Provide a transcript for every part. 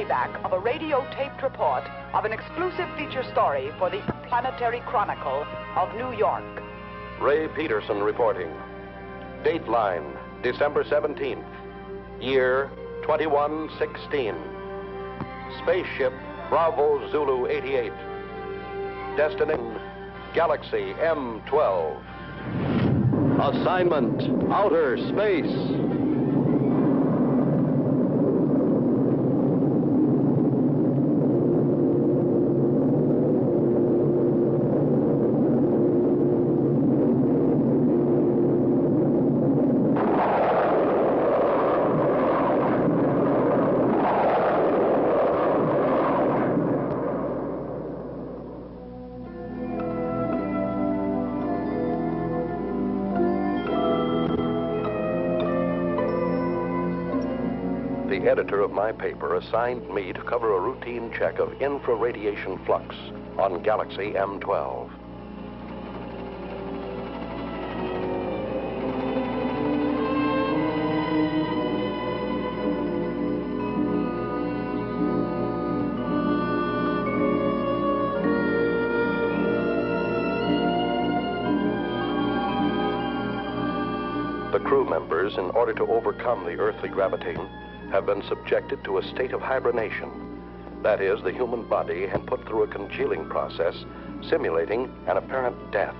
playback of a radio-taped report of an exclusive feature story for the Interplanetary Chronicle of New York. Ray Peterson reporting. Dateline, December 17th. Year 2116. Spaceship Bravo Zulu 88. Destination Galaxy M12. Assignment outer space. The editor of my paper assigned me to cover a routine check of infraradiation flux on Galaxy M12. The crew members, in order to overcome the earthly gravitation, have been subjected to a state of hibernation. That is, the human body had put through a congealing process, simulating an apparent death.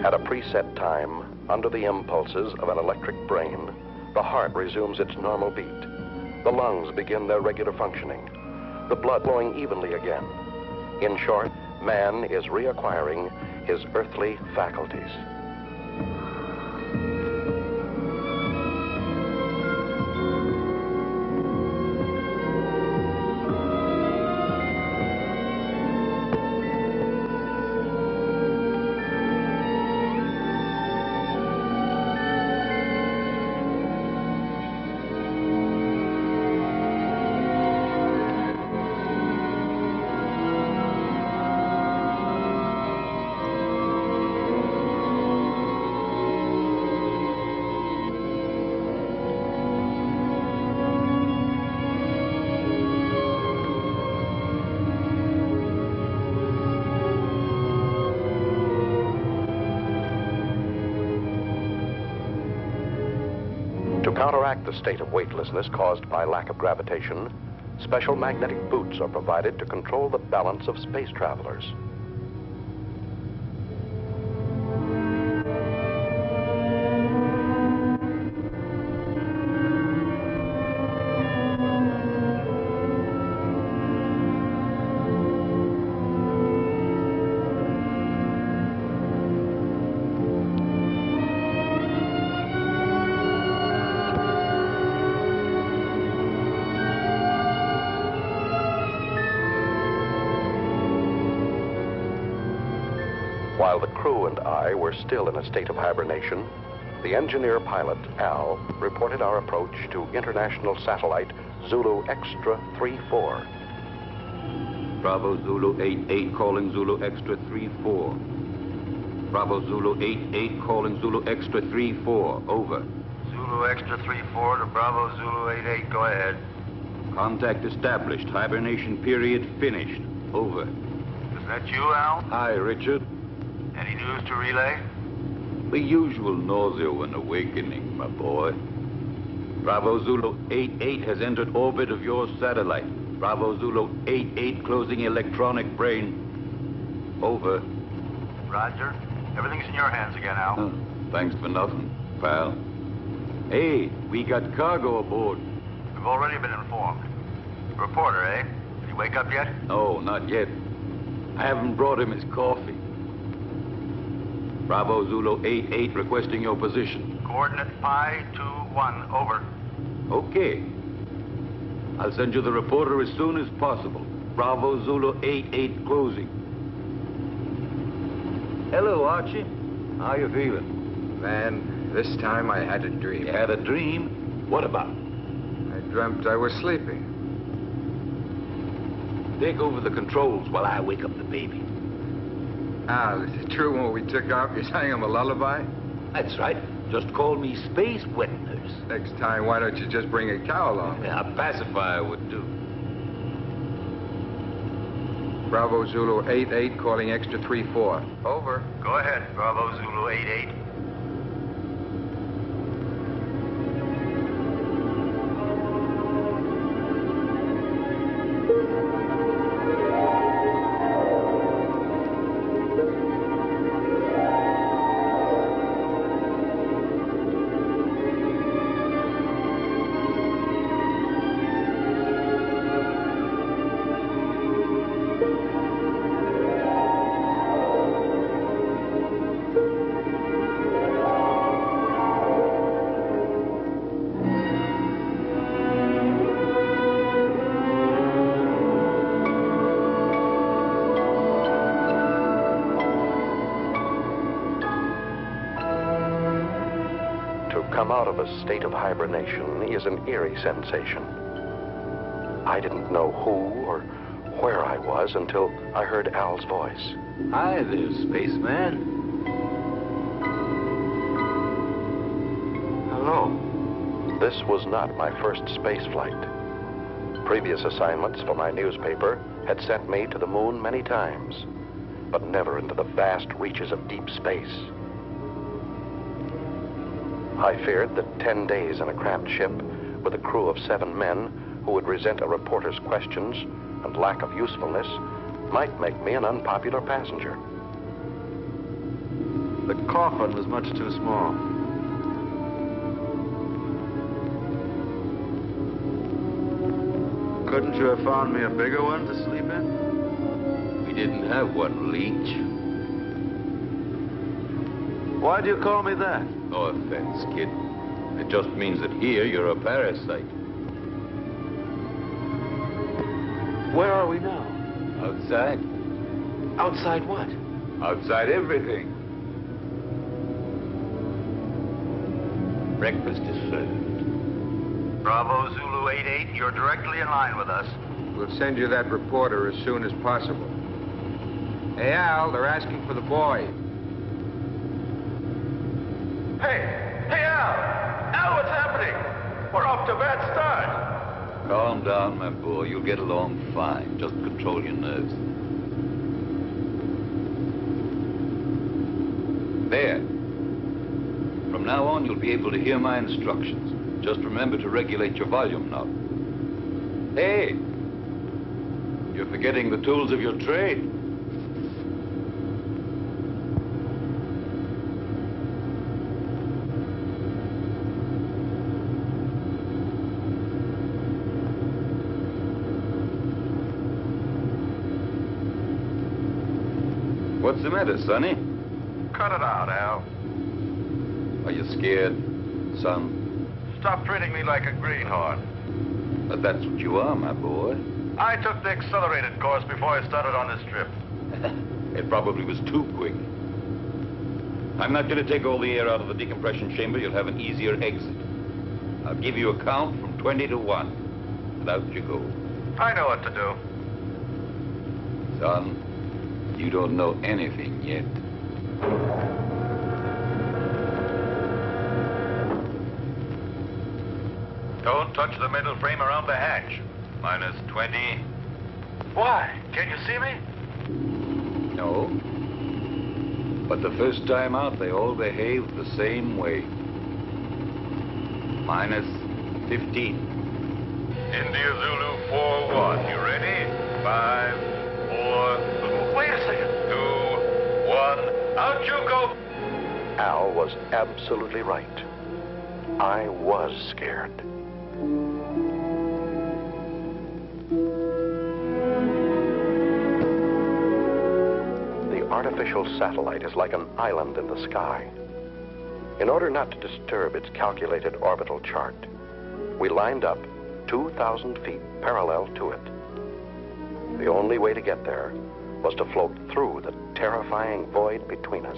At a preset time, under the impulses of an electric brain, the heart resumes its normal beat. The lungs begin their regular functioning, the blood flowing evenly again. In short, man is reacquiring his earthly faculties. To counteract the state of weightlessness caused by lack of gravitation, special magnetic boots are provided to control the balance of space travelers. While the crew and I were still in a state of hibernation, the engineer pilot, Al, reported our approach to international satellite Zulu Extra 34. Bravo Zulu 88 calling Zulu Extra 34. Bravo Zulu 88 calling Zulu Extra 34. Over. Zulu Extra 34 to Bravo Zulu 88. Go ahead. Contact established. Hibernation period finished. Over. Is that you, Al? Hi, Richard. Any news to relay? The usual nausea when awakening, my boy. Bravo Zulu 88 has entered orbit of your satellite. Bravo Zulu 88 closing electronic brain. Over. Roger. Everything's in your hands again, Al. Huh. Thanks for nothing, pal. Hey, we got cargo aboard. We've already been informed. Reporter, eh? Did he wake up yet? No, not yet. I haven't brought him his coffee. Bravo Zulu 88 requesting your position. Coordinate Pi 21, over. Okay. I'll send you the reporter as soon as possible. Bravo Zulu 88 closing. Hello, Archie. How you feeling? Man, this time I had a dream. You had a dream? What about? I dreamt I was sleeping. Take over the controls while I wake up the baby. Al, is it true when we took off you sang him a lullaby? That's right. Just call me Space Wet Nurse. Next time, why don't you just bring a cow along? Yeah, a pacifier would do. Bravo Zulu 88 calling extra 34. Over. Go ahead, Bravo Zulu 88. Come out of a state of hibernation is an eerie sensation. I didn't know who or where I was until I heard Al's voice. Hi there, spaceman. Hello. This was not my first space flight. Previous assignments for my newspaper had sent me to the moon many times, but never into the vast reaches of deep space. I feared that 10 days in a cramped ship with a crew of 7 men who would resent a reporter's questions and lack of usefulness might make me an unpopular passenger. The coffin was much too small. Couldn't you have found me a bigger one to sleep in? We didn't have one, Leech. Why do you call me that? No offense, kid. It just means that here you're a parasite. Where are we now? Outside. Outside what? Outside everything. Breakfast is served. Bravo Zulu 88, you're directly in line with us. We'll send you that reporter as soon as possible. Hey, Al, they're asking for the boy. Hey, Al! Al, what's happening? We're off to a bad start. Calm down, my boy. You'll get along fine. Just control your nerves. There. From now on, you'll be able to hear my instructions. Just remember to regulate your volume knob. Hey! You're forgetting the tools of your trade. What's the matter, Sonny? Cut it out, Al. Are you scared, son? Stop treating me like a greenhorn. But that's what you are, my boy. I took the accelerated course before I started on this trip. It probably was too quick. I'm not going to take all the air out of the decompression chamber. You'll have an easier exit. I'll give you a count from 20 to 1. And out you go. I know what to do. Son, you don't know anything yet. Don't touch the middle frame around the hatch. Minus 20. Why? Can you see me? No. But the first time out, they all behaved the same way. Minus 15. India Zulu 4-1. You ready? 5, 4... Wait a second. 2, 1. Out you go. Al was absolutely right. I was scared. The artificial satellite is like an island in the sky. In order not to disturb its calculated orbital chart, we lined up 2,000 feet parallel to it. The only way to get there was to float through the terrifying void between us.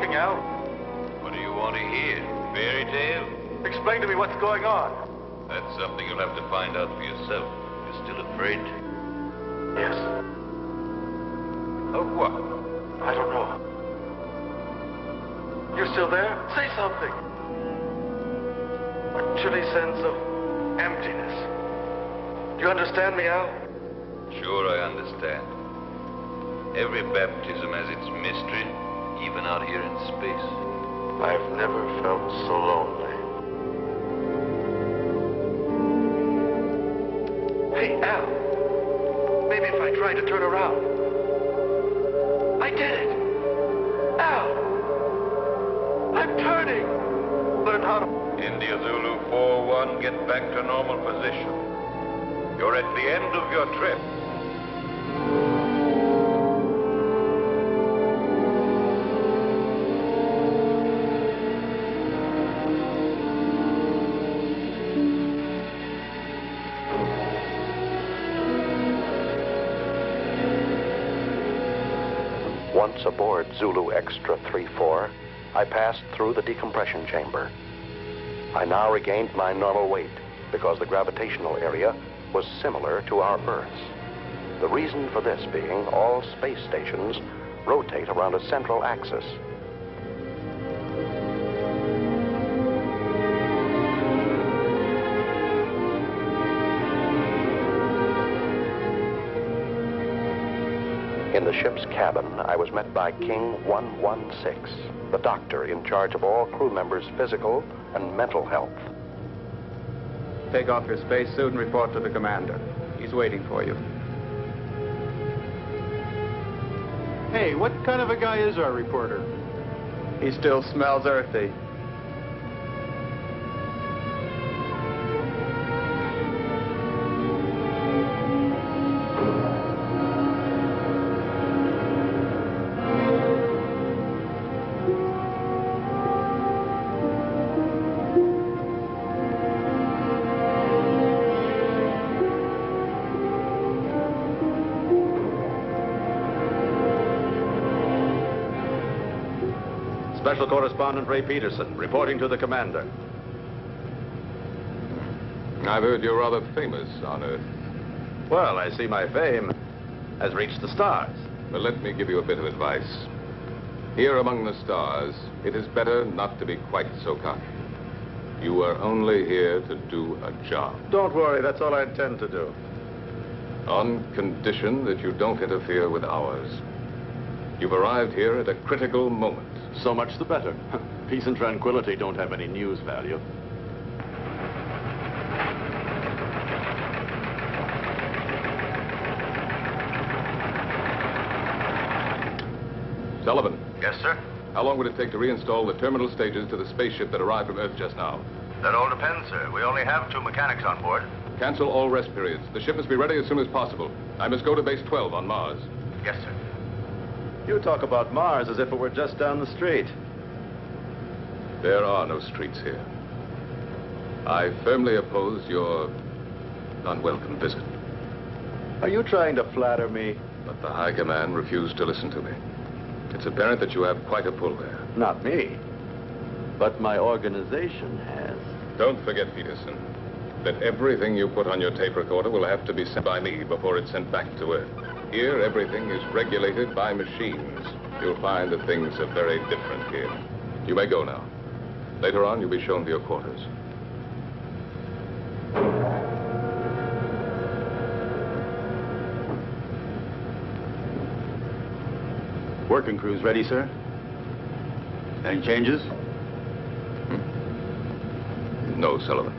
something, Al. What do you want to hear? Fairy tale? Explain to me what's going on. That's something you'll have to find out for yourself. You're still afraid? Yes. Of what? I don't know. You're still there? Say something. A chilly sense of emptiness. Do you understand me, Al? Sure, I understand. Every baptism has its mystery, even out here in space. I've never felt so lonely. Hey, Al. Maybe if I tried to turn around. I did it. Al. I'm turning. Learn how to... India Zulu 4-1, get back to normal position. You're at the end of your trip. Once aboard Zulu Extra 3-4, I passed through the decompression chamber. I now regained my normal weight because the gravitational area was similar to our Earth's. The reason for this being all space stations rotate around a central axis. In the ship's cabin, I was met by King 116, the doctor in charge of all crew members' physical and mental health. Take off your spacesuit and report to the commander. He's waiting for you. Hey, what kind of a guy is our reporter? He still smells earthy. Special Correspondent Ray Peterson, reporting to the commander. I've heard you're rather famous on Earth. Well, I see my fame has reached the stars. Well, let me give you a bit of advice. Here among the stars, it is better not to be quite so cocky. You are only here to do a job. Don't worry, that's all I intend to do. On condition that you don't interfere with ours. You've arrived here at a critical moment. So much the better. Peace and tranquility don't have any news value. Sullivan. Yes, sir? How long would it take to reinstall the terminal stages to the spaceship that arrived from Earth just now? That all depends, sir. We only have 2 mechanics on board. Cancel all rest periods. The ship must be ready as soon as possible. I must go to base 12 on Mars. Yes, sir. You talk about Mars as if it were just down the street. There are no streets here. I firmly oppose your unwelcome visit. Are you trying to flatter me? But the High Command refused to listen to me. It's apparent that you have quite a pull there. Not me. But my organization has. Don't forget, Peterson, that everything you put on your tape recorder will have to be sent by me before it's sent back to Earth. Here, everything is regulated by machines. You'll find that things are very different here. You may go now. Later on, you'll be shown to your quarters. Working crew's ready, sir? Any changes? No, Sullivan.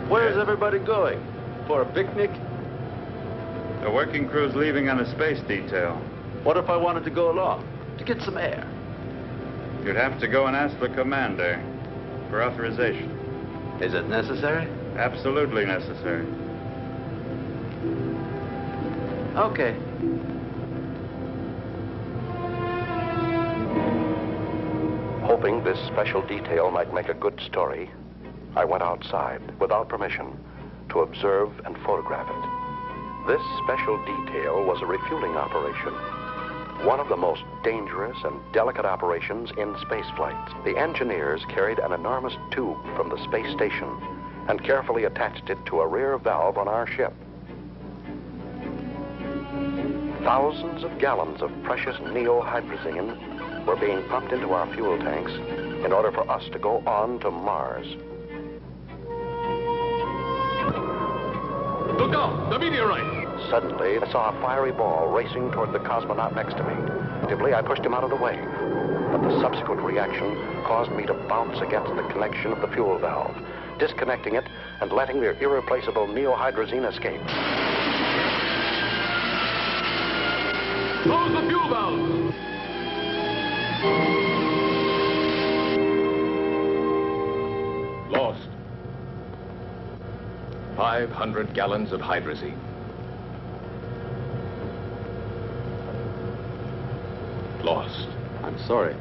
Where's everybody going? For a picnic? The working crew's leaving on a space detail. What if I wanted to go along? To get some air? You'd have to go and ask the commander for authorization. Is it necessary? Absolutely necessary. Hoping this special detail might make a good story, I went outside without permission to observe and photograph it. This special detail was a refueling operation, one of the most dangerous and delicate operations in spaceflight. The engineers carried an enormous tube from the space station and carefully attached it to a rear valve on our ship. Thousands of gallons of precious neohydrazine were being pumped into our fuel tanks in order for us to go on to Mars. Look out! The meteorite! Suddenly, I saw a fiery ball racing toward the cosmonaut next to me. Instinctively, I pushed him out of the way. But the subsequent reaction caused me to bounce against the connection of the fuel valve, disconnecting it and letting the irreplaceable neohydrazine escape. Close the fuel valve! Lost. 500 gallons of hydrazine. Lost. I'm sorry.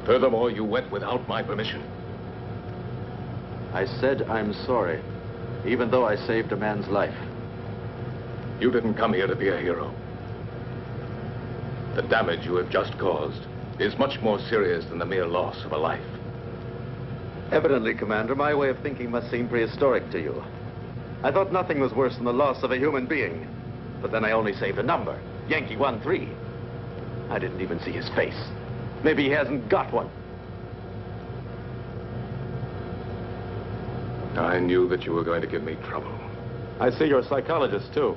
Furthermore, you went without my permission. I said I'm sorry, even though I saved a man's life. You didn't come here to be a hero. The damage you have just caused is much more serious than the mere loss of a life. Evidently, Commander, my way of thinking must seem prehistoric to you. I thought nothing was worse than the loss of a human being. But then I only saved a number, Yankee 13. I didn't even see his face. Maybe he hasn't got one. I knew that you were going to give me trouble. I see you're a psychologist, too.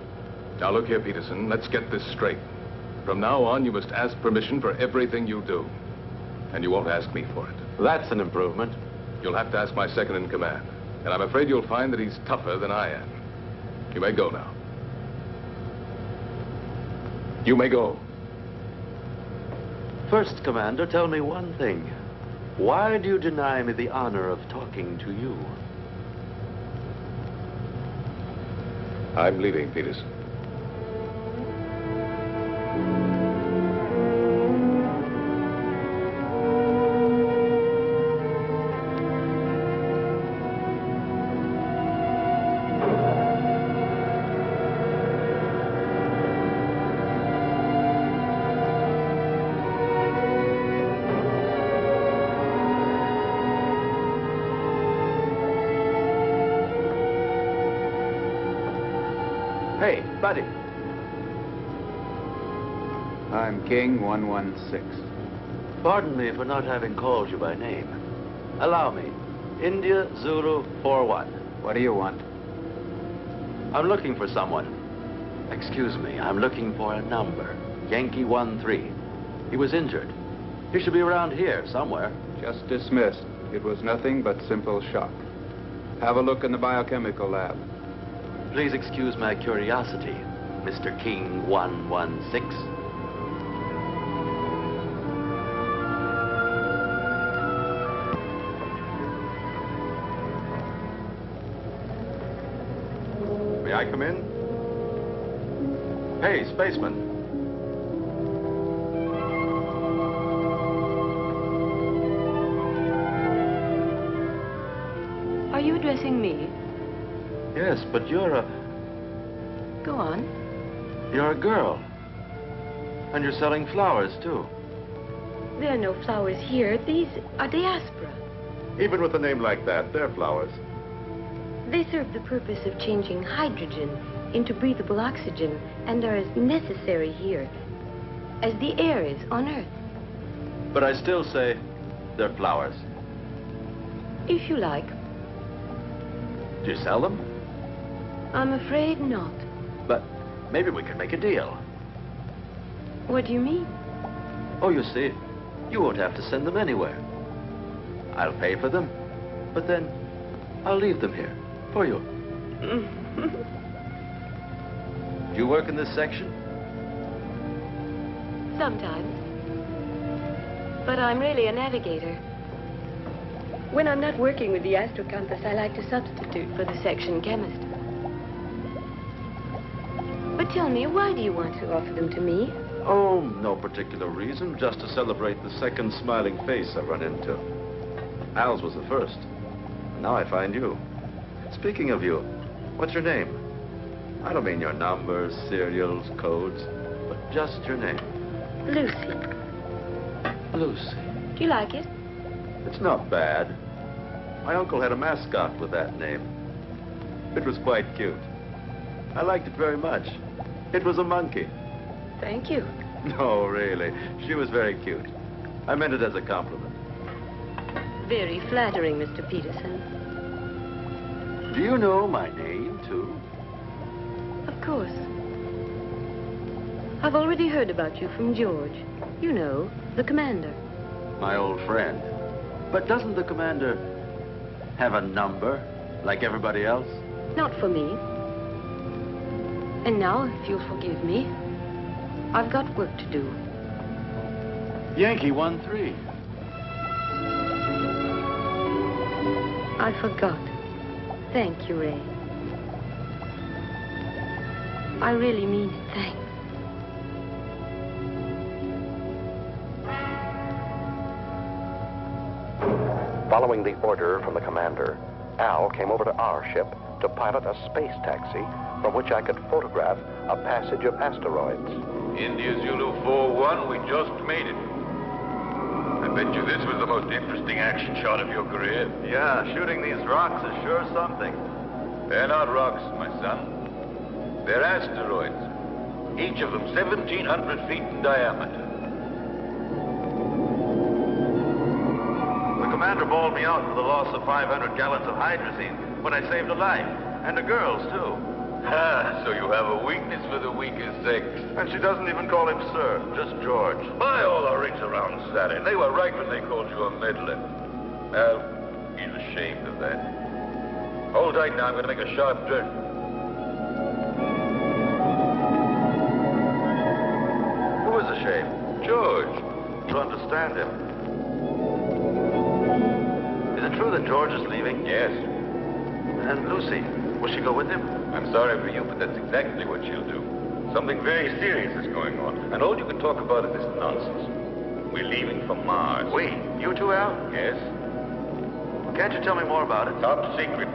Now look here, Peterson, let's get this straight. From now on, you must ask permission for everything you do. And you won't ask me for it. That's an improvement. You'll have to ask my second in command. And I'm afraid you'll find that he's tougher than I am. You may go now. You may go. First, Commander, tell me one thing. Why do you deny me the honor of talking to you? I'm leaving, Peterson. Hey, buddy. I'm King 116. Pardon me for not having called you by name. Allow me. India Zulu 41. What do you want? I'm looking for someone. Excuse me, I'm looking for a number. Yankee 13. He was injured. He should be around here somewhere. Just dismissed. It was nothing but simple shock. Have a look in the biochemical lab. Please excuse my curiosity, Mr. King 116. May I come in? Hey, spaceman. Are you addressing me? Yes, but you're a... Go on. You're a girl. And you're selling flowers, too. There are no flowers here. These are diaspora. Even with a name like that, they're flowers. They serve the purpose of changing hydrogen into breathable oxygen and are as necessary here as the air is on Earth. But I still say they're flowers. If you like. Do you sell them? I'm afraid not. But maybe we could make a deal. What do you mean? Oh, you see, you won't have to send them anywhere. I'll pay for them, but then I'll leave them here for you. Do you work in this section? Sometimes. But I'm really a navigator. When I'm not working with the astrocompass, I like to substitute for the section chemist. But tell me, why do you want to offer them to me? Oh, no particular reason, just to celebrate the second smiling face I've run into. Al's was the first. Now I find you. Speaking of you, what's your name? I don't mean your numbers, serials, codes, but just your name. Lucy. Lucy. Do you like it? It's not bad. My uncle had a mascot with that name. It was quite cute. I liked it very much. It was a monkey. Thank you. No, really. She was very cute. I meant it as a compliment. Very flattering, Mr. Peterson. Do you know my name, too? Of course. I've already heard about you from George. You know, the commander. My old friend. But doesn't the commander have a number, like everybody else? Not for me. And now, if you'll forgive me, I've got work to do. Yankee 1-3. I forgot. Thank you, Ray. I really mean it. Thanks. Following the order from the commander, Al came over to our ship to pilot a space taxi from which I could photograph a passage of asteroids. India Zulu 4-1, we just made it. I bet you this was the most interesting action shot of your career. Yeah, shooting these rocks is sure something. They're not rocks, my son. They're asteroids. Each of them 1,700 feet in diameter. The commander bawled me out for the loss of 500 gallons of hydrazine, but I saved a life. And the girls, too. Ah, so you have a weakness for the weaker sex. And she doesn't even call him sir, just George. By all the rings around Saturn, they were right when they called you a meddler. Well, he's ashamed of that. Hold tight now, I'm going to make a sharp turn. Who is ashamed? George. To understand him. Is it true that George is leaving? Yes. And Lucy, will she go with him? I'm sorry for you, but that's exactly what she'll do. Something very serious is going on, and all you can talk about is this nonsense. We're leaving for Mars. We? You two, Al? Yes. Can't you tell me more about it? Top secret.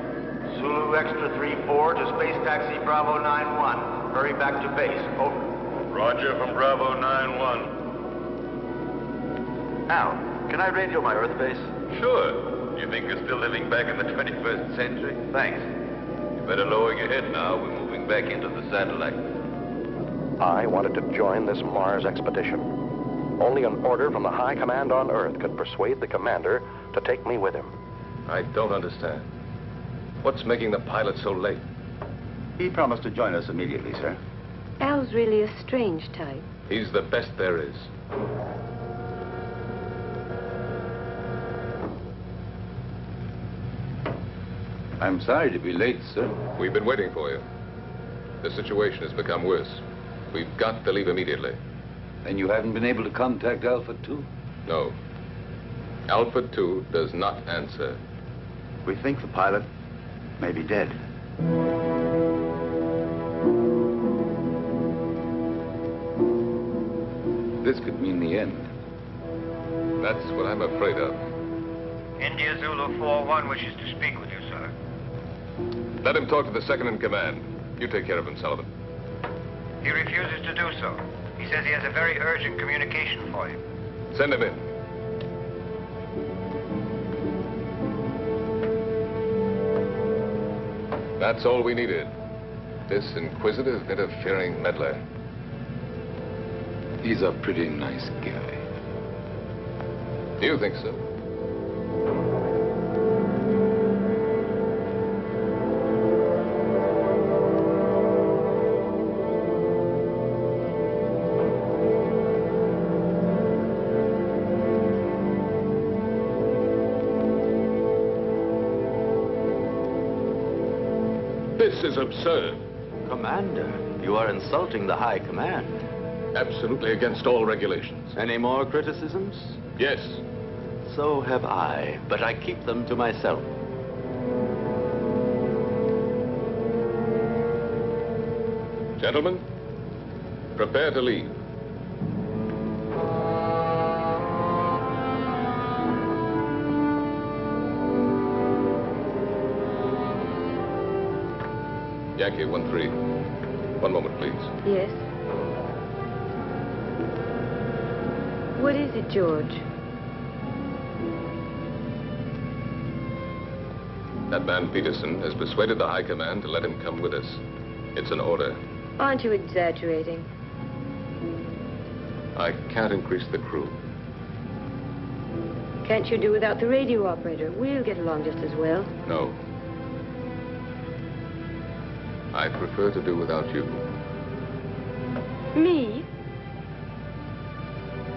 Zulu Extra 3-4 to Space Taxi Bravo 9-1. Hurry back to base. Over. Roger from Bravo 9-1. Al, can I radio my Earth base? Sure. You think you're still living back in the 21st century? Thanks. You better lower your head now. We're moving back into the satellite. I wanted to join this Mars expedition. Only an order from the high command on Earth could persuade the commander to take me with him. I don't understand. What's making the pilot so late? He promised to join us immediately, sir. Al's really a strange type. He's the best there is. I'm sorry to be late, sir. We've been waiting for you. The situation has become worse. We've got to leave immediately. And you haven't been able to contact Alpha 2? No. Alpha 2 does not answer. We think the pilot may be dead. This could mean the end. That's what I'm afraid of. India Zulu 4-1 wishes to speak with you, sir. Let him talk to the second in command. You take care of him, Sullivan. He refuses to do so. He says he has a very urgent communication for you. Send him in. That's all we needed. This inquisitive, interfering meddler. He's a pretty nice guy. Do you think so? This is absurd. Commander, you are insulting the high command. Absolutely against all regulations. Any more criticisms? Yes. So have I, but I keep them to myself. Gentlemen, prepare to leave. Yankee 1-3. One moment, please. Yes? What is it, George? That man Peterson has persuaded the High Command to let him come with us. It's an order. Aren't you exaggerating? I can't increase the crew. Can't you do without the radio operator? We'll get along just as well. No. I prefer to do without you. Me?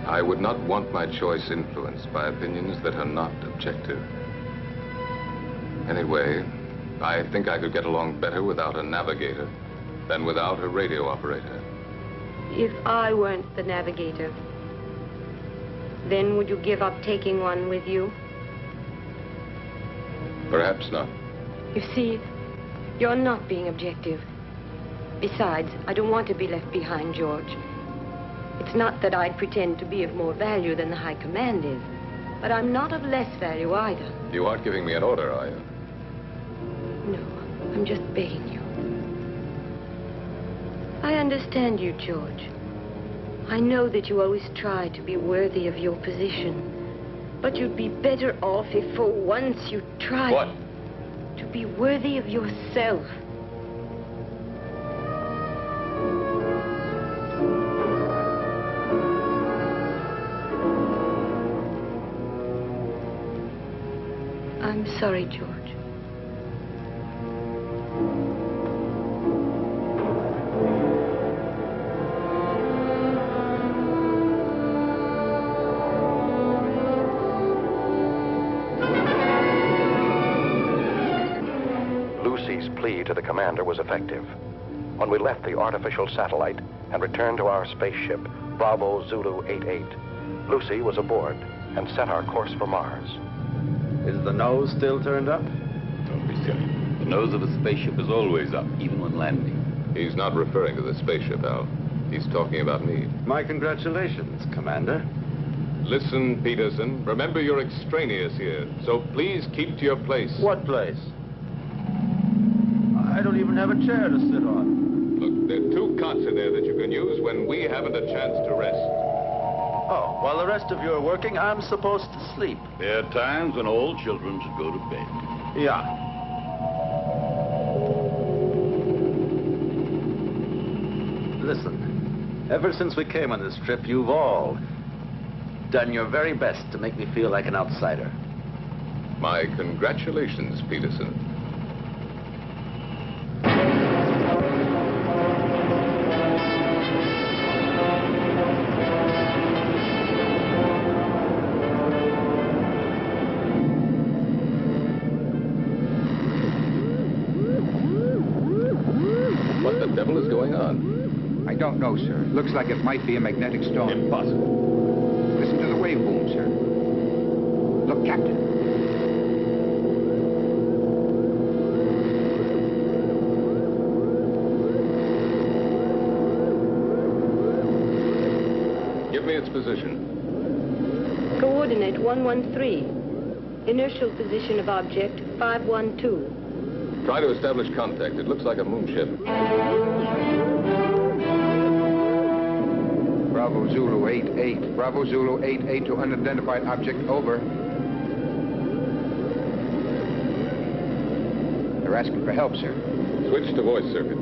I would not want my choice influenced by opinions that are not objective. Anyway, I think I could get along better without a navigator than without a radio operator. If I weren't the navigator, then would you give up taking one with you? Perhaps not. You see, you're not being objective. Besides, I don't want to be left behind, George. It's not that I'd pretend to be of more value than the High Command is, but I'm not of less value either. You aren't giving me an order, are you? No, I'm just begging you. I understand you, George. I know that you always try to be worthy of your position, but you'd be better off if for once you tried... What? To be worthy of yourself. I'm sorry, George. Lucy's plea to the commander was effective. When we left the artificial satellite and returned to our spaceship, Bravo Zulu 88, Lucy was aboard and set our course for Mars. Is the nose still turned up? Don't be silly. The nose of a spaceship is always up, even when landing. He's not referring to the spaceship, Al. He's talking about me. My congratulations, Commander. Listen, Peterson, remember you're extraneous here, so please keep to your place. What place? I don't even have a chair to sit on. Look, there are 2 cots in there that you can use when we haven't a chance to rest. Oh, while the rest of you are working, I'm supposed to sleep. There are times when all children should go to bed. Yeah. Listen, ever since we came on this trip, you've all done your very best to make me feel like an outsider. My congratulations, Peterson. What the devil is going on? I don't know, sir. Looks like it might be a magnetic storm. Impossible. Listen to the wave boom, sir. Look, Captain. Give me its position. Coordinate 113. Inertial position of object 512. Try to establish contact. It looks like a moonship. Bravo Zulu 88. Bravo Zulu 88 to unidentified object, over. They're asking for help, sir. Switch to voice circuit.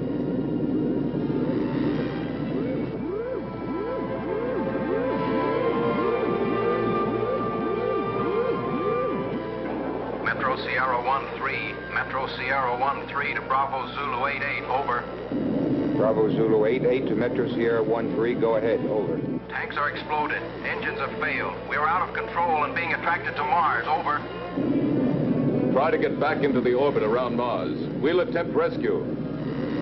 Metro Sierra 1-3. Metro Sierra 1-3 to Bravo Zulu 88, over. Bravo Zulu 88 to Metro Sierra 13, go ahead, over. Tanks are exploded. Engines have failed. We are out of control and being attracted to Mars, over. Try to get back into the orbit around Mars. We'll attempt rescue.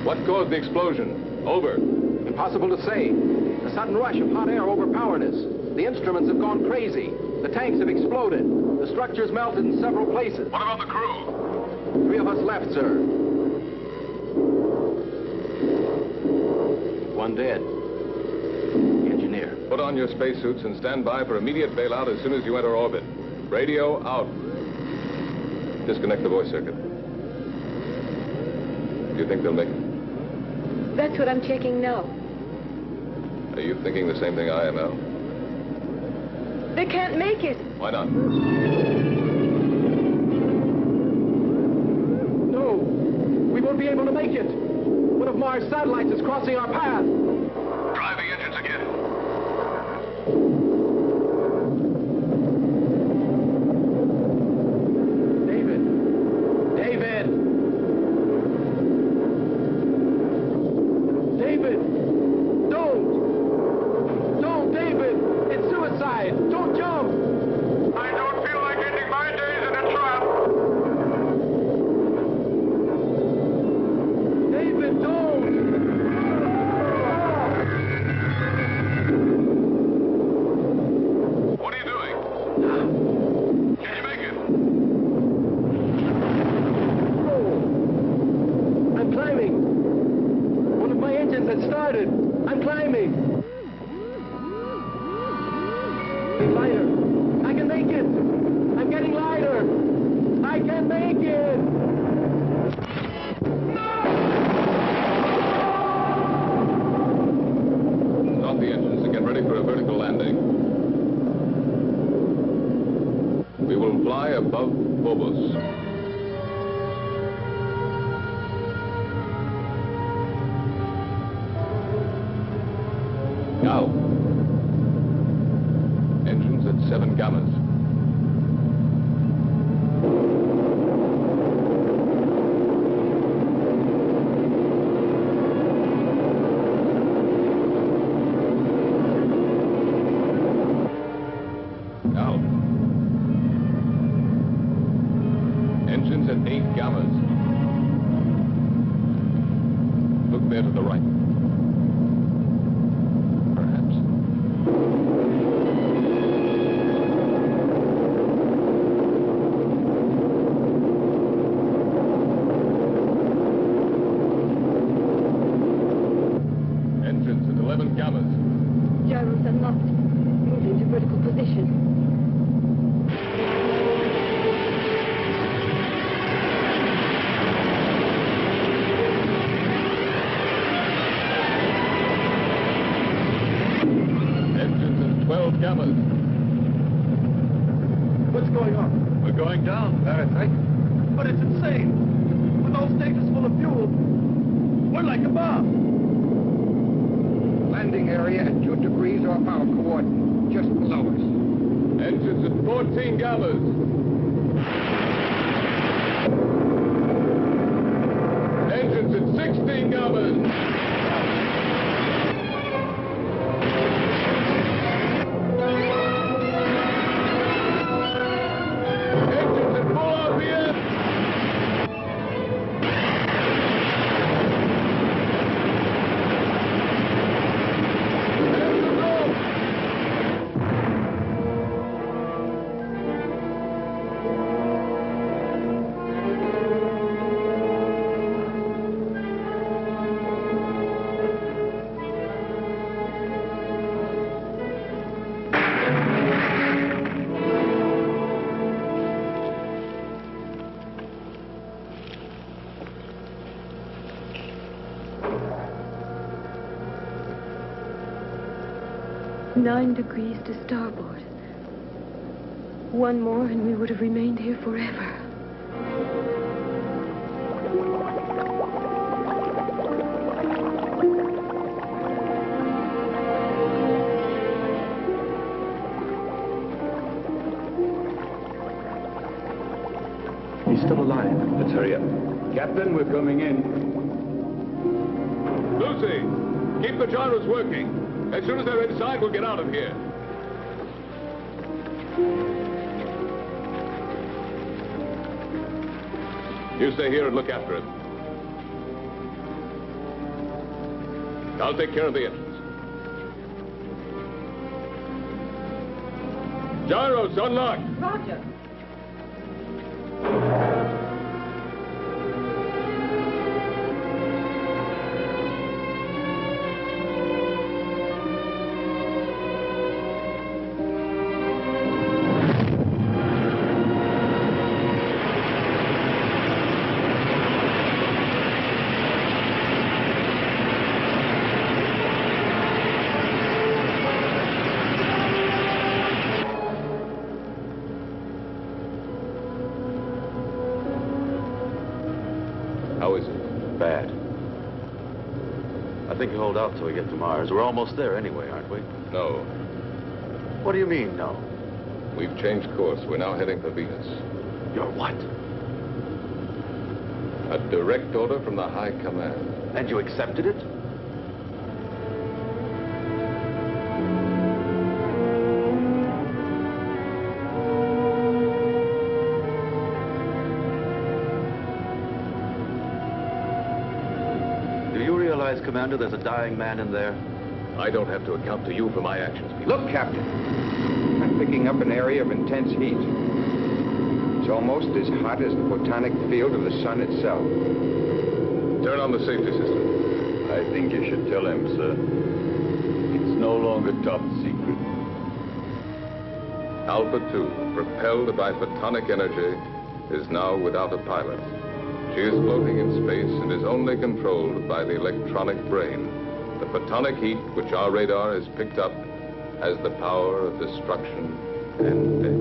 What caused the explosion? Over. Impossible to say. A sudden rush of hot air overpowered us. The instruments have gone crazy. The tanks have exploded. The structures melted in several places. What about the crew? 3 of us left, sir. 1 dead. The engineer. Put on your spacesuits and stand by for immediate bailout as soon as you enter orbit. Radio out. Disconnect the voice circuit. Do you think they'll make it? That's what I'm checking now. Are you thinking the same thing I am, Al? They can't make it. Why not? No, we won't be able to make it. One of Mars' satellites is crossing our path. Drive the engines again. David! David! Don't, David! It's suicide! Don't jump! I don't feel like ending my days in a trap. David, don't! What are you doing? Can you make it? I'm climbing. One of my engines had started. I'm climbing. Lighter. I can make it. I'm getting lighter. I can make it. Stop the engines and get ready for a vertical landing. We will fly above Phobos. Now. Engines at 7 gammas. Now. Engines at 8 gammas. Look there to the right. Perhaps. Engines at 11 gammas. Gyros unlocked. Move into vertical position. Engines at 12 gammas. What's going on? We're going down, Errant. But it's insane. With those stages full of fuel, we're like a bomb. Landing area at 2 degrees off our coordinate, just below us. Engines at 14 gammas. Engines at 16 gammas. Engines at full RPM. Engines off. Nine degrees to starboard. One more and we would have remained here forever. He's still alive. Let's hurry up. Captain, we're coming in. Lucy, keep the gyros working. As soon as they're inside, we'll get out of here. You stay here and look after him. I'll take care of the engines. Gyros, unlock. Roger. think hold out till we get to Mars. We're almost there anyway, aren't we? No. What do you mean, no? We've changed course. We're now heading for Venus. You're what? A direct order from the High Command. And you accepted it? Do you realize, Commander, there's a dying man in there? I don't have to account to you for my actions, Peter. Look, Captain. I'm picking up an area of intense heat. It's almost as hot as the photonic field of the sun itself. Turn on the safety system. I think you should tell him, sir. It's no longer top secret. Alpha 2, propelled by photonic energy, is now without a pilot. She is floating in space and is only controlled by the electronic brain. The photonic heat, which our radar has picked up, has the power of destruction and death.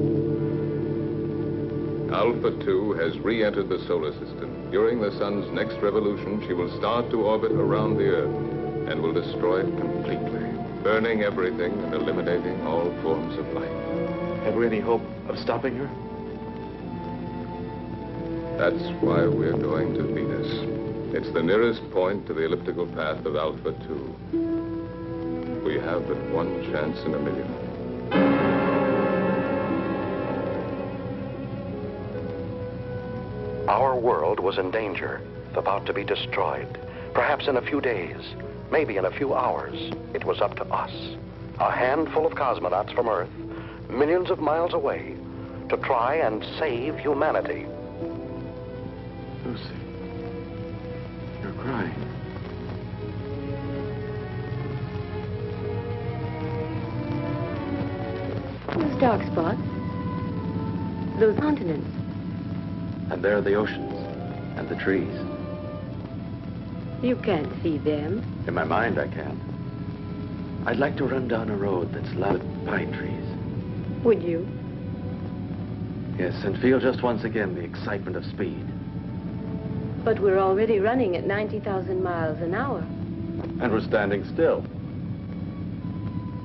Alpha 2 has re-entered the solar system. During the sun's next revolution, she will start to orbit around the Earth and will destroy it completely, burning everything and eliminating all forms of life. Have we any hope of stopping her? That's why we're going to Venus. It's the nearest point to the elliptical path of Alpha 2. We have but one chance in a million. Our world was in danger, about to be destroyed. Perhaps in a few days, maybe in a few hours, it was up to us, a handful of cosmonauts from Earth, millions of miles away, to try and save humanity. Lucy, you're crying. Those dark spots. Those continents. And there are the oceans and the trees. You can't see them. In my mind, I can. I'd like to run down a road that's lined with pine trees. Would you? Yes, and feel just once again the excitement of speed. But we're already running at 90,000 miles an hour. And we're standing still.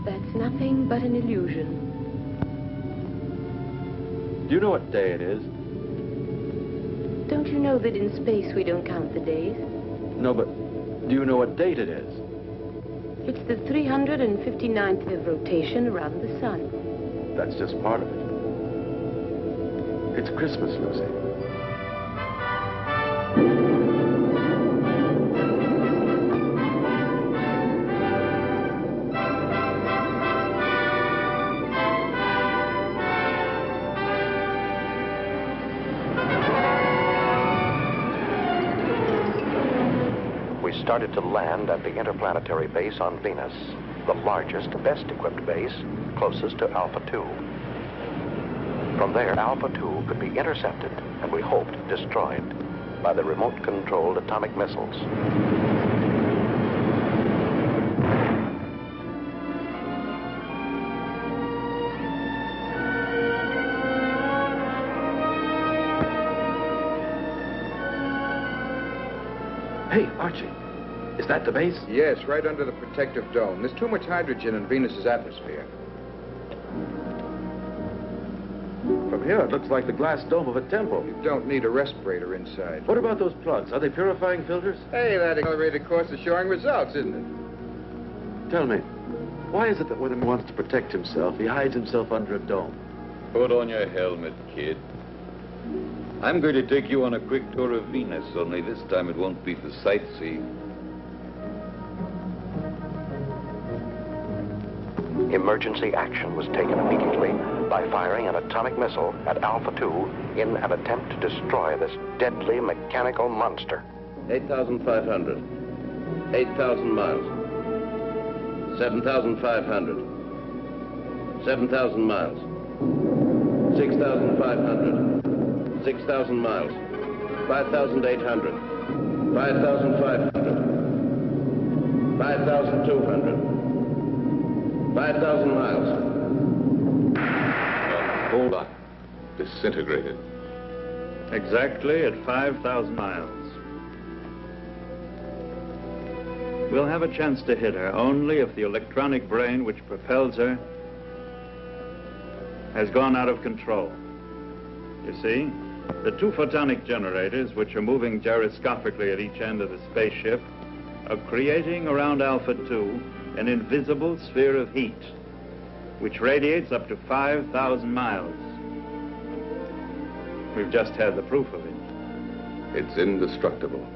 That's nothing but an illusion. Do you know what day it is? Don't you know that in space we don't count the days? No, but do you know what date it is? It's the 359th of rotation around the sun. That's just part of it. It's Christmas, Lucy. Started to land at the Interplanetary base on Venus, the largest, best-equipped base, closest to Alpha 2. From there, Alpha 2 could be intercepted, and we hoped destroyed, by the remote-controlled atomic missiles. Hey, Archie. Is that the base? Yes, right under the protective dome. There's too much hydrogen in Venus's atmosphere. From here, it looks like the glass dome of a temple. You don't need a respirator inside. What about those plugs? Are they purifying filters? Hey, that accelerated course is showing results, isn't it? Tell me, why is it that when he wants to protect himself, he hides himself under a dome? Put on your helmet, kid. I'm going to take you on a quick tour of Venus, only this time it won't be for sightseeing. Emergency action was taken immediately by firing an atomic missile at Alpha 2 in an attempt to destroy this deadly mechanical monster. 8,500. 8,000 miles. 7,500. 7,000 miles. 6,500. 6,000 miles. 5,800. 5,500. 5,200. 5,000 miles. Hold on. Disintegrated. Exactly at 5,000 miles. We'll have a chance to hit her only if the electronic brain which propels her has gone out of control. You see, the two photonic generators, which are moving gyroscopically at each end of the spaceship, are creating around Alpha 2 an invisible sphere of heat, which radiates up to 5,000 miles. We've just had the proof of it. It's indestructible.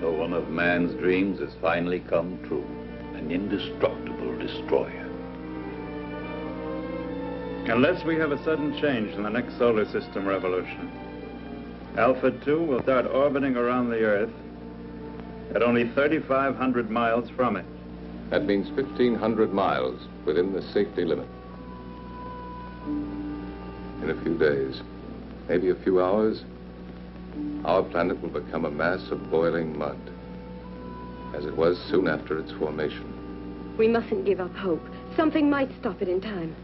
So one of man's dreams has finally come true. An indestructible destroyer. Unless we have a sudden change in the next solar system revolution, Alpha 2 will start orbiting around the Earth at only 3,500 miles from it. That means 1,500 miles within the safety limit. In a few days, maybe a few hours, our planet will become a mass of boiling mud, as it was soon after its formation. We mustn't give up hope. Something might stop it in time.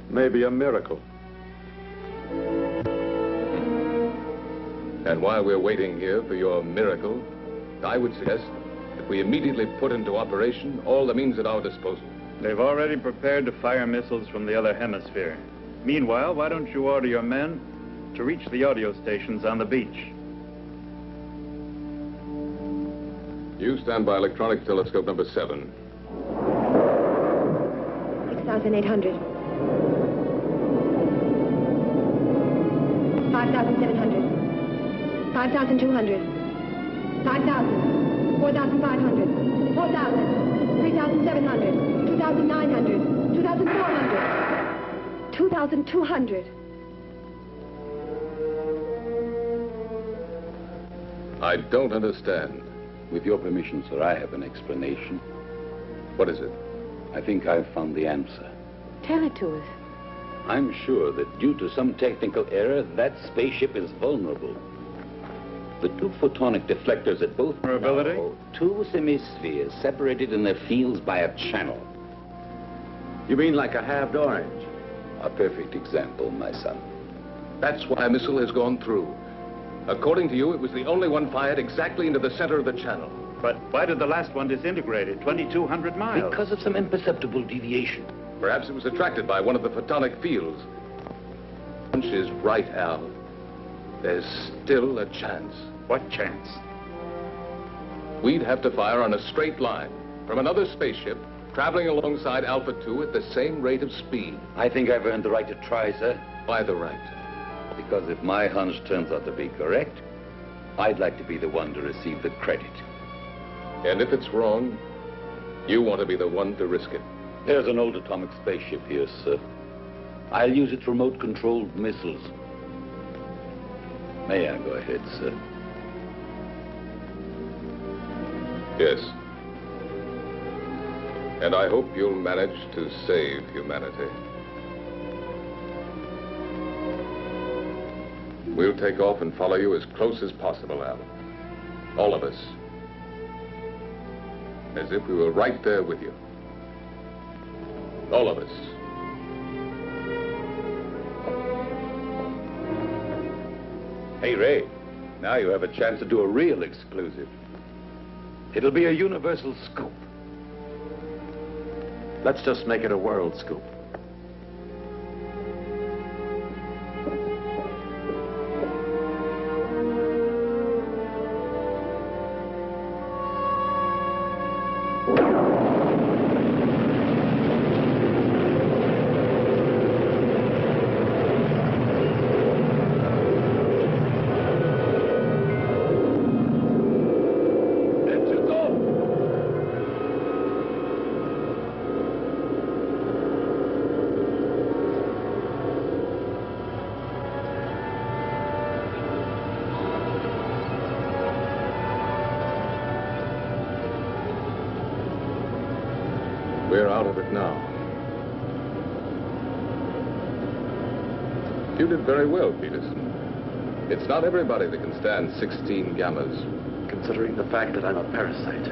Maybe a miracle. And while we're waiting here for your miracle, I would suggest that we immediately put into operation all the means at our disposal. They've already prepared to fire missiles from the other hemisphere. Meanwhile, why don't you order your men to reach the audio stations on the beach? You stand by electronic telescope number 7. 6,800. 5,700. 5,200. 5,000. 4,500. 4,000. 3,700. 2,900. 2,400. 2,200. I don't understand. With your permission, sir, I have an explanation. What is it? I think I've found the answer. Tell it to us. I'm sure that due to some technical error, that spaceship is vulnerable. The two photonic deflectors at both vulnerability? Now, two semispheres separated in their fields by a channel. You mean like a halved orange? A perfect example, my son. That's why a missile has gone through. According to you, it was the only one fired exactly into the center of the channel. But why did the last one disintegrate at 2,200 miles? Because of some imperceptible deviation. Perhaps it was attracted by one of the photonic fields. Hunch is right, Al. There's still a chance. What chance? We'd have to fire on a straight line from another spaceship traveling alongside Alpha 2 at the same rate of speed. I think I've earned the right to try, sir. Why the right? Because if my hunch turns out to be correct, I'd like to be the one to receive the credit. And if it's wrong, you want to be the one to risk it. There's an old atomic spaceship here, sir. I'll use its remote-controlled missiles. May I go ahead, sir? Yes. And I hope you'll manage to save humanity. We'll take off and follow you as close as possible, Al. All of us. As if we were right there with you. All of us. Hey, Ray, now you have a chance to do a real exclusive. It'll be a universal scoop. Let's just make it a world scoop. We're out of it now. You did very well, Peterson. It's not everybody that can stand 16 gammas. Considering the fact that I'm a parasite.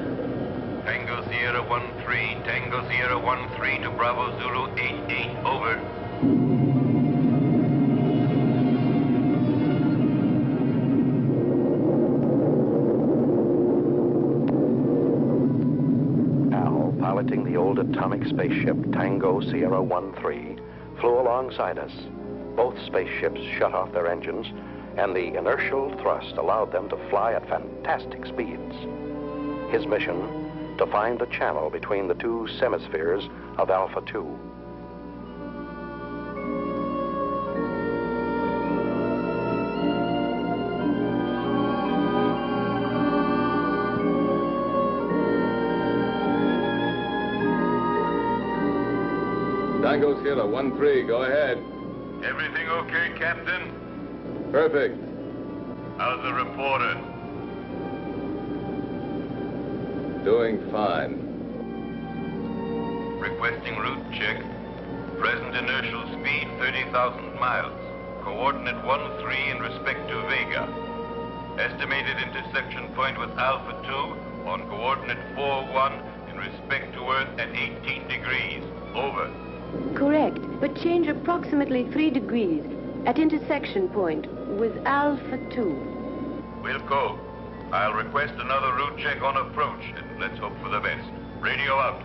Tango Sierra 1-3, Tango Sierra 1-3 to Bravo Zulu 8-8, over. piloting the old atomic spaceship Tango Sierra 1-3, flew alongside us. Both spaceships shut off their engines, and the inertial thrust allowed them to fly at fantastic speeds. His mission, to find the channel between the two semispheres of Alpha 2. Tango Sierra 1-3, go ahead. Everything okay, Captain? Perfect. How's the reporter? Doing fine. Requesting route check. Present inertial speed 30,000 miles. Coordinate 1-3 in respect to Vega. Estimated intersection point with Alpha 2 on coordinate 4-1 in respect to Earth at 18 degrees. Over. Correct, but change approximately 3 degrees at intersection point with Alpha 2. We'll go. I'll request another route check on approach, and let's hope for the best. Radio out.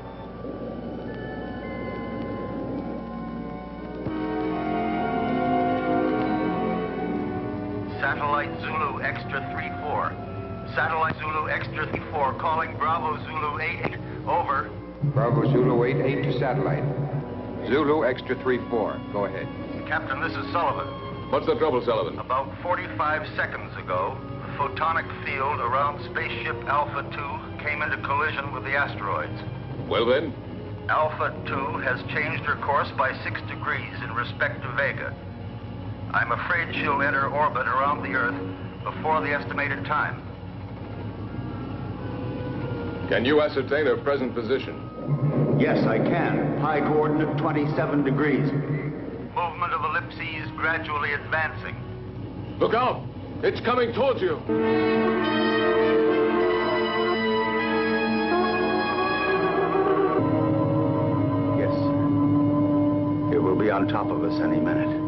Satellite Zulu Extra 3-4. Satellite Zulu Extra 3-4 calling Bravo Zulu 88. Over. Bravo Zulu 88 to satellite. Zulu Extra 3-4. Go ahead. Captain, this is Sullivan. What's the trouble, Sullivan? About 45 seconds ago, the photonic field around spaceship Alpha 2 came into collision with the asteroids. Well then? Alpha 2 has changed her course by 6 degrees in respect to Vega. I'm afraid she'll enter orbit around the Earth before the estimated time. Can you ascertain her present position? Yes, I can. High coordinate 27 degrees. Movement of ellipses gradually advancing. Look out! It's coming towards you! Yes. It will be on top of us any minute.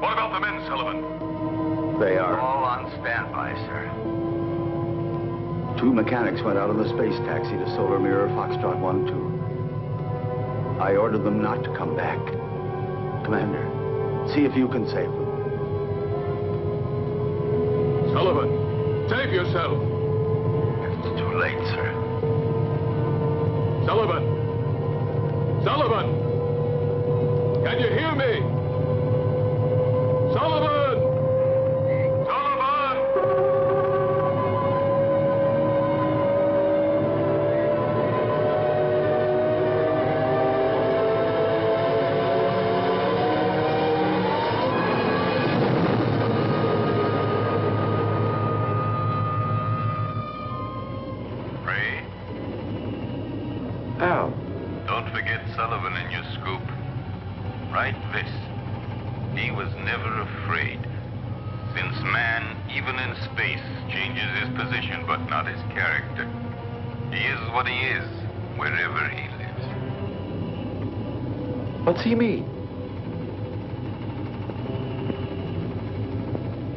What about the men, Sullivan? They are. All on standby, sir. 2 mechanics went out on the space taxi to Solar Mirror Foxtrot 1-2. I ordered them not to come back. Commander, see if you can save them. Sullivan, save yourself! It's too late, sir. Sullivan! Sullivan! Can you hear me? Sullivan! What's he mean?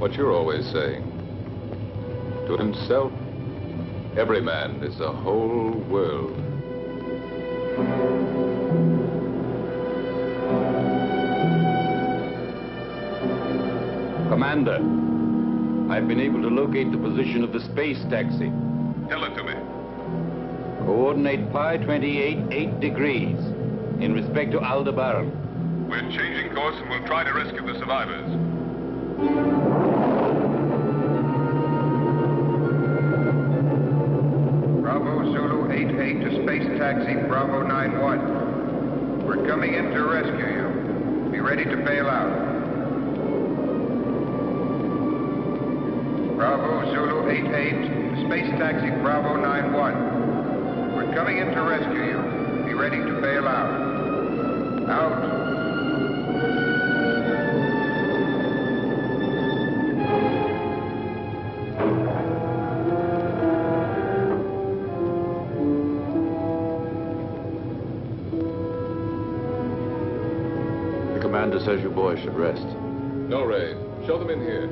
What you're always saying. To himself, every man is a whole world. Commander, I've been able to locate the position of the space taxi. Tell it to me. Coordinate pi 28, 8 degrees in respect to Aldebaran. We're changing course and we'll try to rescue the survivors. Bravo Zulu 88 to space taxi Bravo 91. We're coming in to rescue you. Be ready to bail out. Bravo Zulu 88 to space taxi Bravo 91. We're coming in to rescue you. Be ready to bail out. Out. The commander says you boys should rest. No, Ray. Show them in here.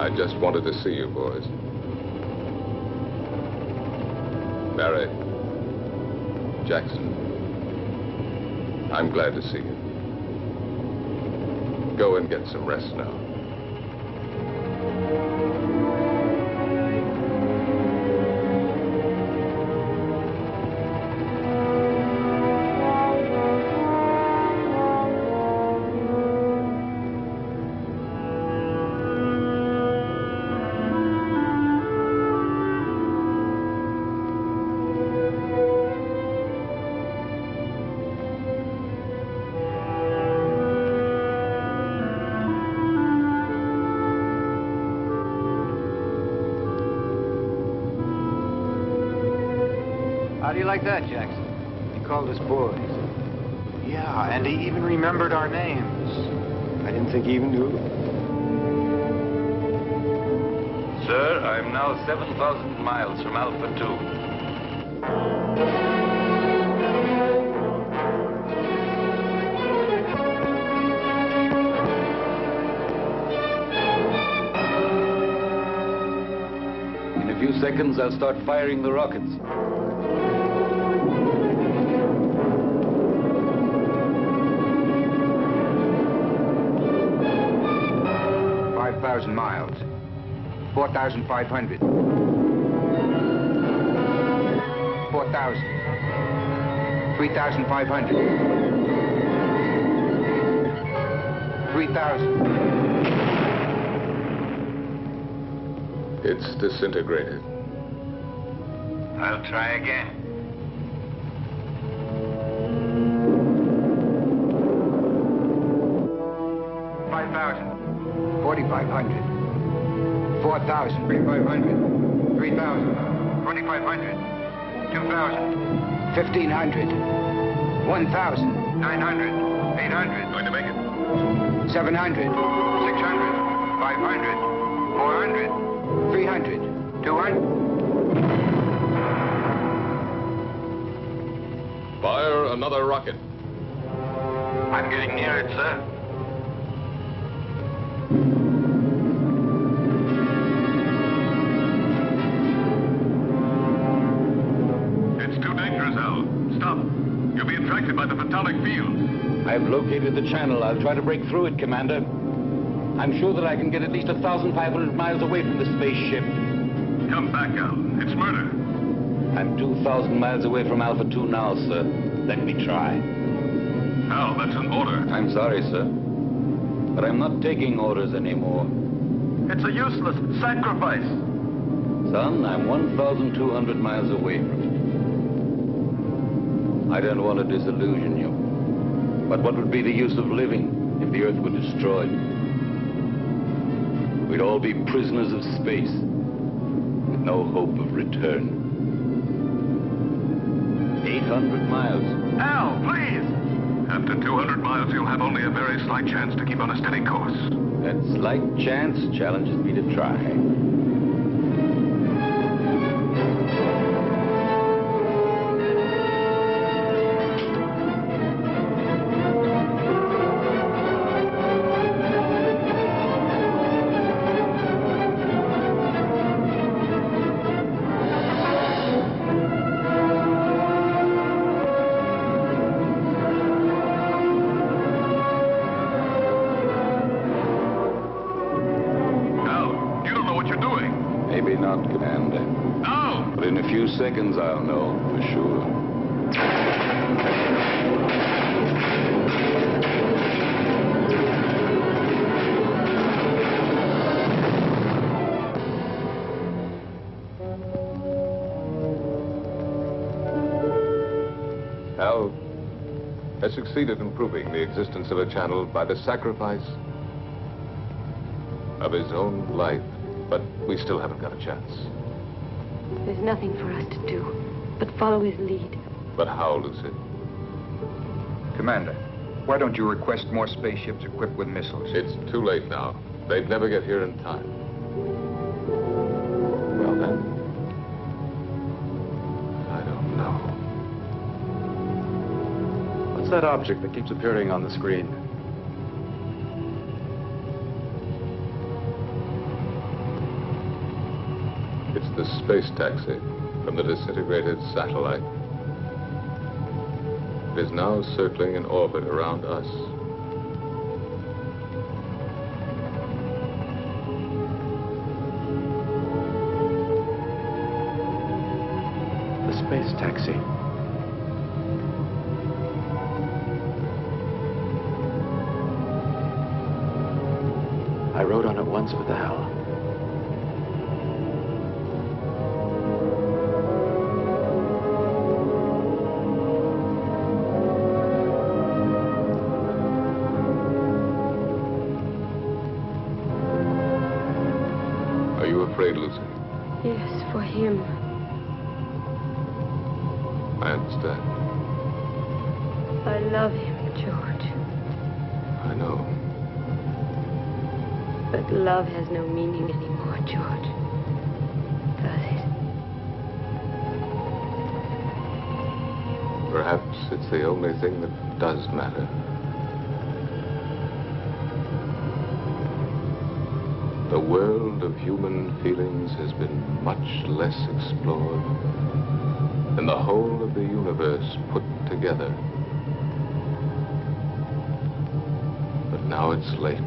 I just wanted to see you boys. Barry, Jackson, I'm glad to see you. Go and get some rest now. How do you like that, Jackson? He called us boys. Yeah, and he even remembered our names. I didn't think he even knew. Sir, I'm now 7,000 miles from Alpha 2. In a few seconds, I'll start firing the rockets. 5,000 miles. 4,500. 4,000. 3,500. 3,000. It's disintegrated. I'll try again. 5,000. 4,500. 4,000. 3,500. 3,000. 2,500. 2,000. 1,500. 1,000. 900. 800. Going to make it. 700. 600. 500. 400. 300. 200. Fire another rocket. I'm getting near it, sir. It's too dangerous, Al. Stop. You'll be attracted by the photonic field. I've located the channel. I'll try to break through it, Commander. I'm sure that I can get at least 1,500 miles away from the spaceship. Come back, Al. It's murder. I'm 2,000 miles away from Alpha 2 now, sir. Let me try. Al, that's an order. I'm sorry, sir. But I'm not taking orders anymore. It's a useless sacrifice. Son, I'm 1,200 miles away from it. I don't want to disillusion you. But what would be the use of living if the Earth were destroyed? We'd all be prisoners of space, with no hope of return. 800 miles. Al, please! After 200 miles, you'll have only a very slight chance to keep on a steady course. That slight chance challenges me to try. Maybe not, Commander. No! But in a few seconds, I'll know for sure. Al has succeeded in proving the existence of a channel by the sacrifice of his own life. But we still haven't got a chance. There's nothing for us to do but follow his lead. But how, Lucy? Commander, why don't you request more spaceships equipped with missiles? It's too late now. They'd never get here in time. Well, then, I don't know. What's that object that keeps appearing on the screen? the space taxi from the disintegrated satellite. It is now circling in orbit around us. The space taxi. I rode on it once with Al. Are you afraid, Lucy? Yes, for him. I understand. I love him, George. I know. But love has no meaning anymore, George. Does it? Perhaps it's the only thing that does matter. The world of human feelings has been much less explored than the whole of the universe put together. But now it's late.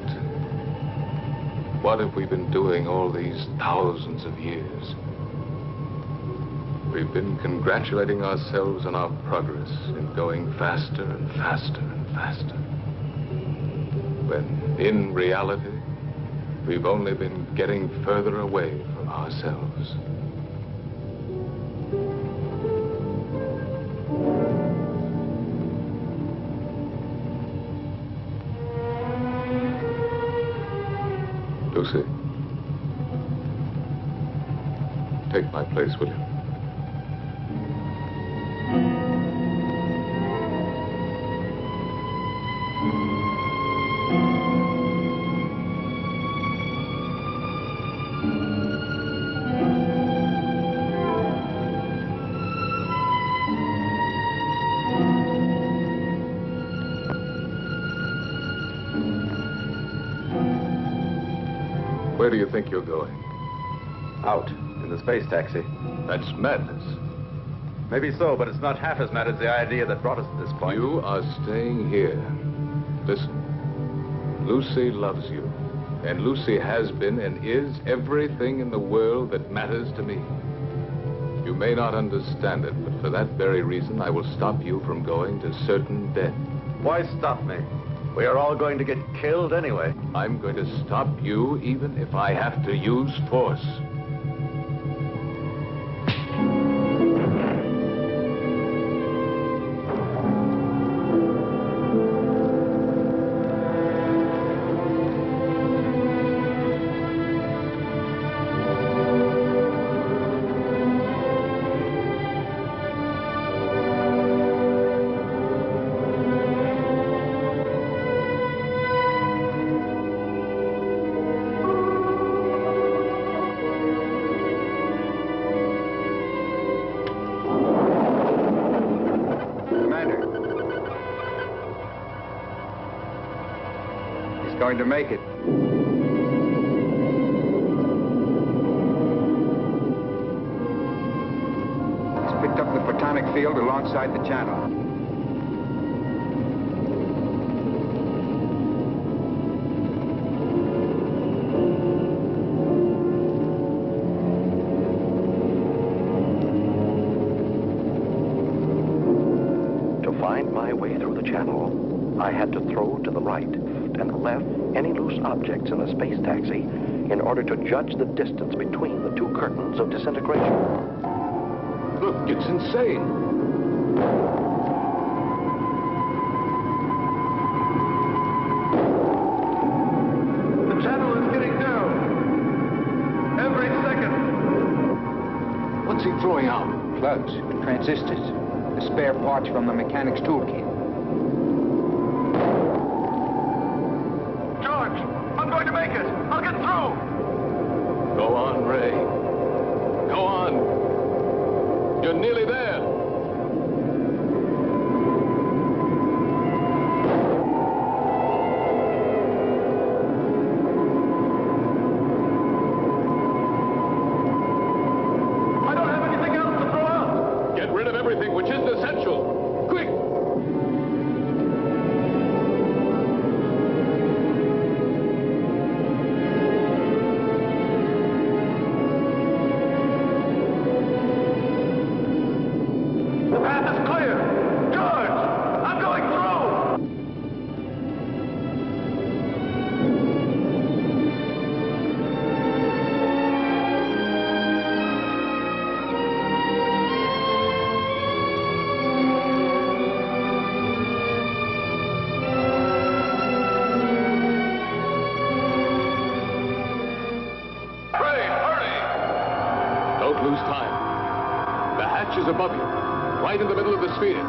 What have we been doing all these thousands of years? We've been congratulating ourselves on our progress in going faster and faster and faster. When, in reality, we've only been getting further away from ourselves. Lucy, take my place, will you? Where do you think you're going? Out, in the space taxi. That's madness. Maybe so, but it's not half as mad as the idea that brought us to this point. You are staying here. Listen, Lucy loves you. And Lucy has been and is everything in the world that matters to me. You may not understand it, but for that very reason, I will stop you from going to certain death. Why stop me? We are all going to get killed anyway. I'm going to stop you even if I have to use force. Going to make it. It's picked up the photonic field alongside the channel. To find my way through the channel, I had to throw to the right and left any loose objects in the space taxi in order to judge the distance between the two curtains of disintegration. Look, it's insane. The channel is getting down. Every second. What's he throwing out? Plugs, transistors, the spare parts from the mechanic's toolkit. I'm going to make it. I'll get through. Go on, Ray. Go on. You're nearly there. above you, right in the middle of the sphere.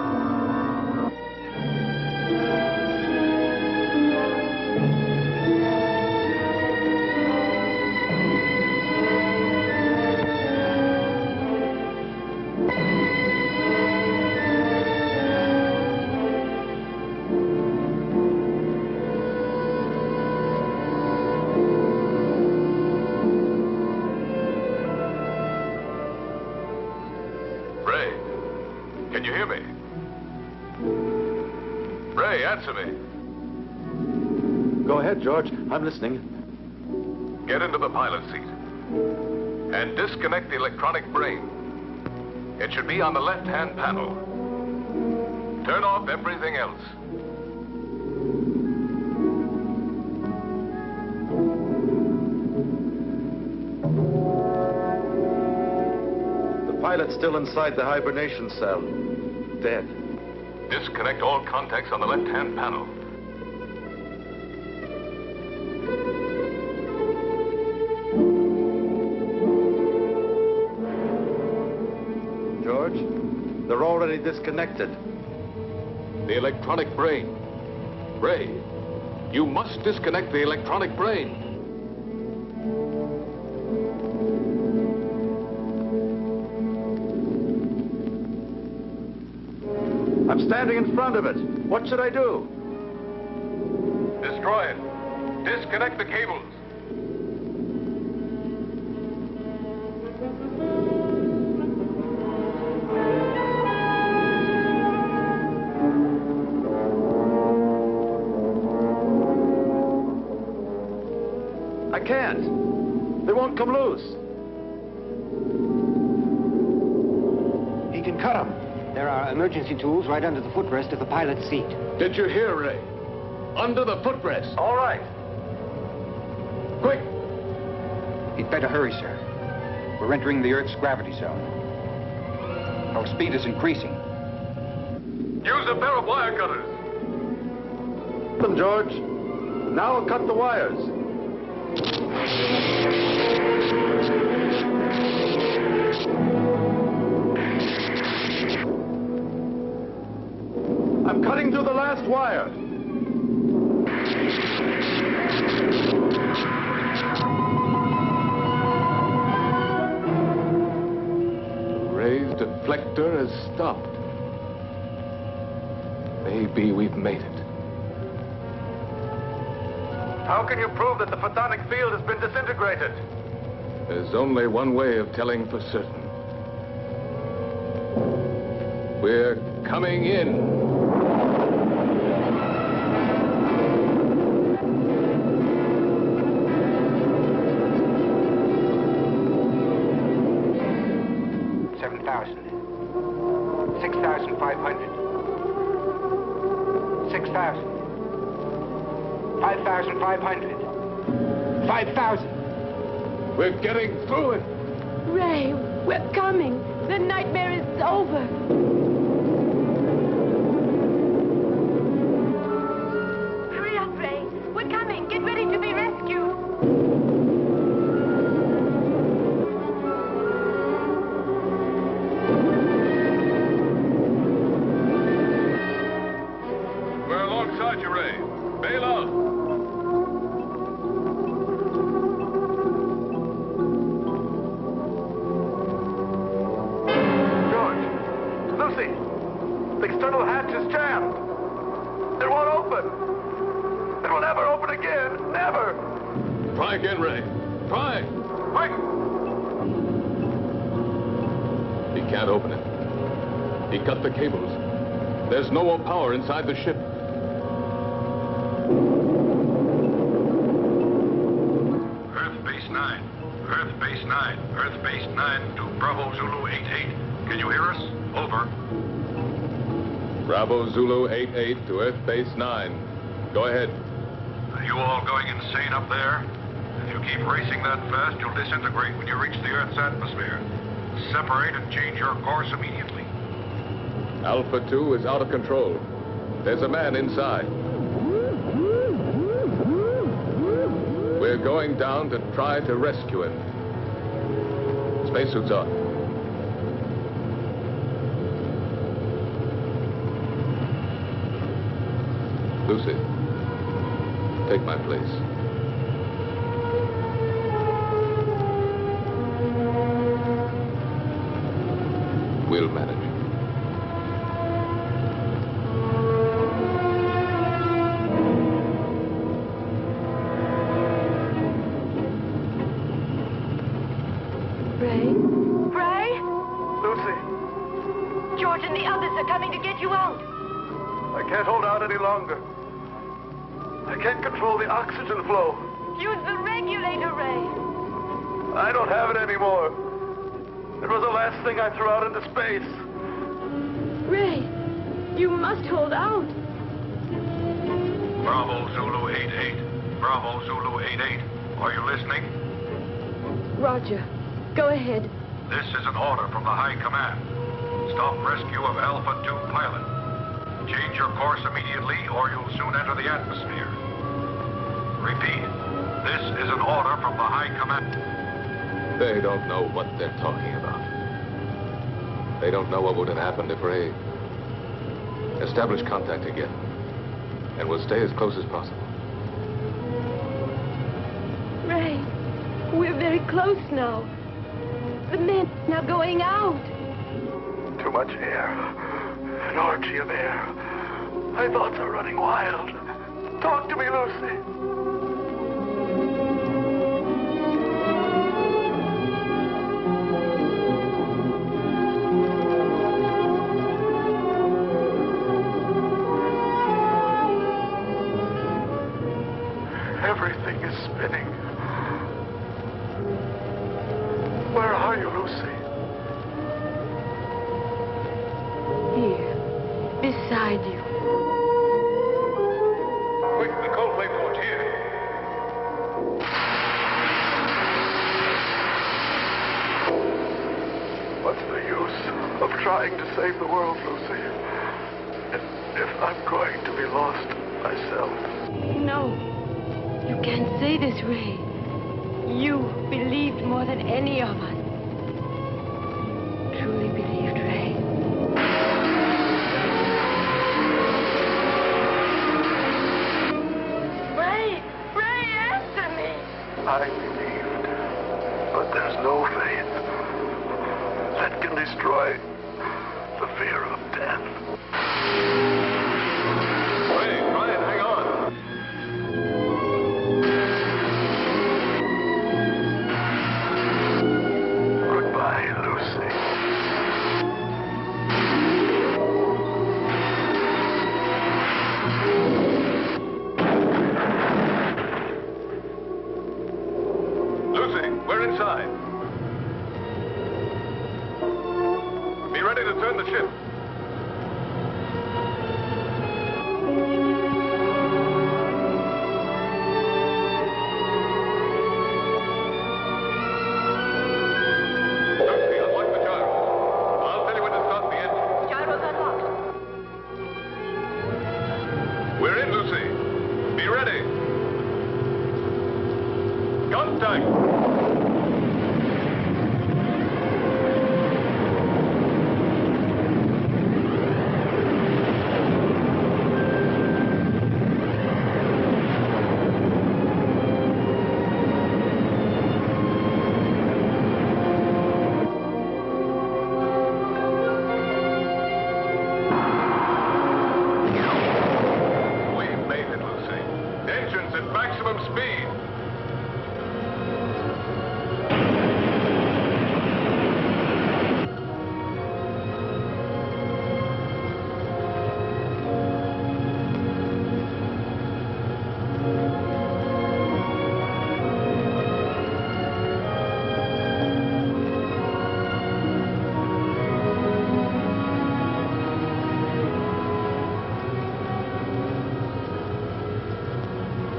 Go ahead, George. I'm listening. Get into the pilot seat and disconnect the electronic brain. It should be on the left-hand panel. Turn off everything else. The pilot's still inside the hibernation cell. Dead. Disconnect all contacts on the left-hand panel. George, they're already disconnected. The electronic brain. Ray, you must disconnect the electronic brain. I'm standing in front of it. What should I do? Destroy it. Disconnect the cables. I can't. They won't come loose. He can cut them. There are emergency tools right under the footrest of the pilot's seat. Did you hear, Ray? Under the footrest. All right. Quick. He'd better hurry, sir. We're entering the Earth's gravity zone. Our speed is increasing. Use a pair of wire cutters. Them, George. Now I'll cut the wires. I'm cutting to the last wire. Ray's deflector has stopped. Maybe we've made it. How can you prove that the photonic field has been disintegrated? There's only one way of telling for certain. We're coming in. We're getting through it. Ray, we're coming. The nightmare is over. Hurry up, Ray. We're coming. Get ready to be rescued. We're alongside you, Ray. Bail out. The external hatch is jammed. It won't open. It will never open again. Never. Try again, Ray. Try. Quick. He can't open it. He cut the cables. There's no more power inside the ship. Earth Base 9. Earth Base 9. Earth Base 9 to Bravo Zulu 88. Can you hear us? Over. Bravo Zulu 88 to Earth Base 9. Go ahead. Are you all going insane up there? If you keep racing that fast, you'll disintegrate when you reach the Earth's atmosphere. Separate and change your course immediately. Alpha 2 is out of control. There's a man inside. We're going down to try to rescue him. Spacesuits on. Lucy, take my place. We'll manage. Ray? Ray? Lucy, George and the others are coming to get you out. I can't hold out any longer. I can't control the oxygen flow. Use the regulator, Ray. I don't have it anymore. It was the last thing I threw out into space. Ray, you must hold out. Bravo Zulu 88. Bravo Zulu 88. Are you listening? Roger. Go ahead. This is an order from the High Command. Stop rescue of Alpha 2 pilot. Change your course immediately or you'll soon enter the atmosphere. Repeat. This is an order from the High Command. They don't know what they're talking about. They don't know what would have happened if Ray... Establish contact again. And we'll stay as close as possible. Ray, we're very close now. The men are going out. Too much air. An orgy of air. My thoughts are running wild. Talk to me, Lucy. Everything is spinning. Where are you, Lucy? Here, beside you. Quick, the coldplay port here. What's the use of trying to save the world, Lucy? If I'm going to be lost myself. No, you can't say this, Ray. You believed more than any of us. Truly believed, Ray. Ray, answer me. I believed, but there's no faith that can destroy the fear of death. Ray, Brian, hang on. Goodbye, Lucy. Lucy, we're inside. Be ready to turn the ship. Lucy, unlock the gyros. I'll tell you when to start the engine. Gyros unlocked. We're in, Lucy. Be ready. Contact. We've made it, Lucy. Engines at maximum speed.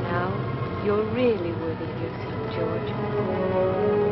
Now, you're really worthy of yourself, George.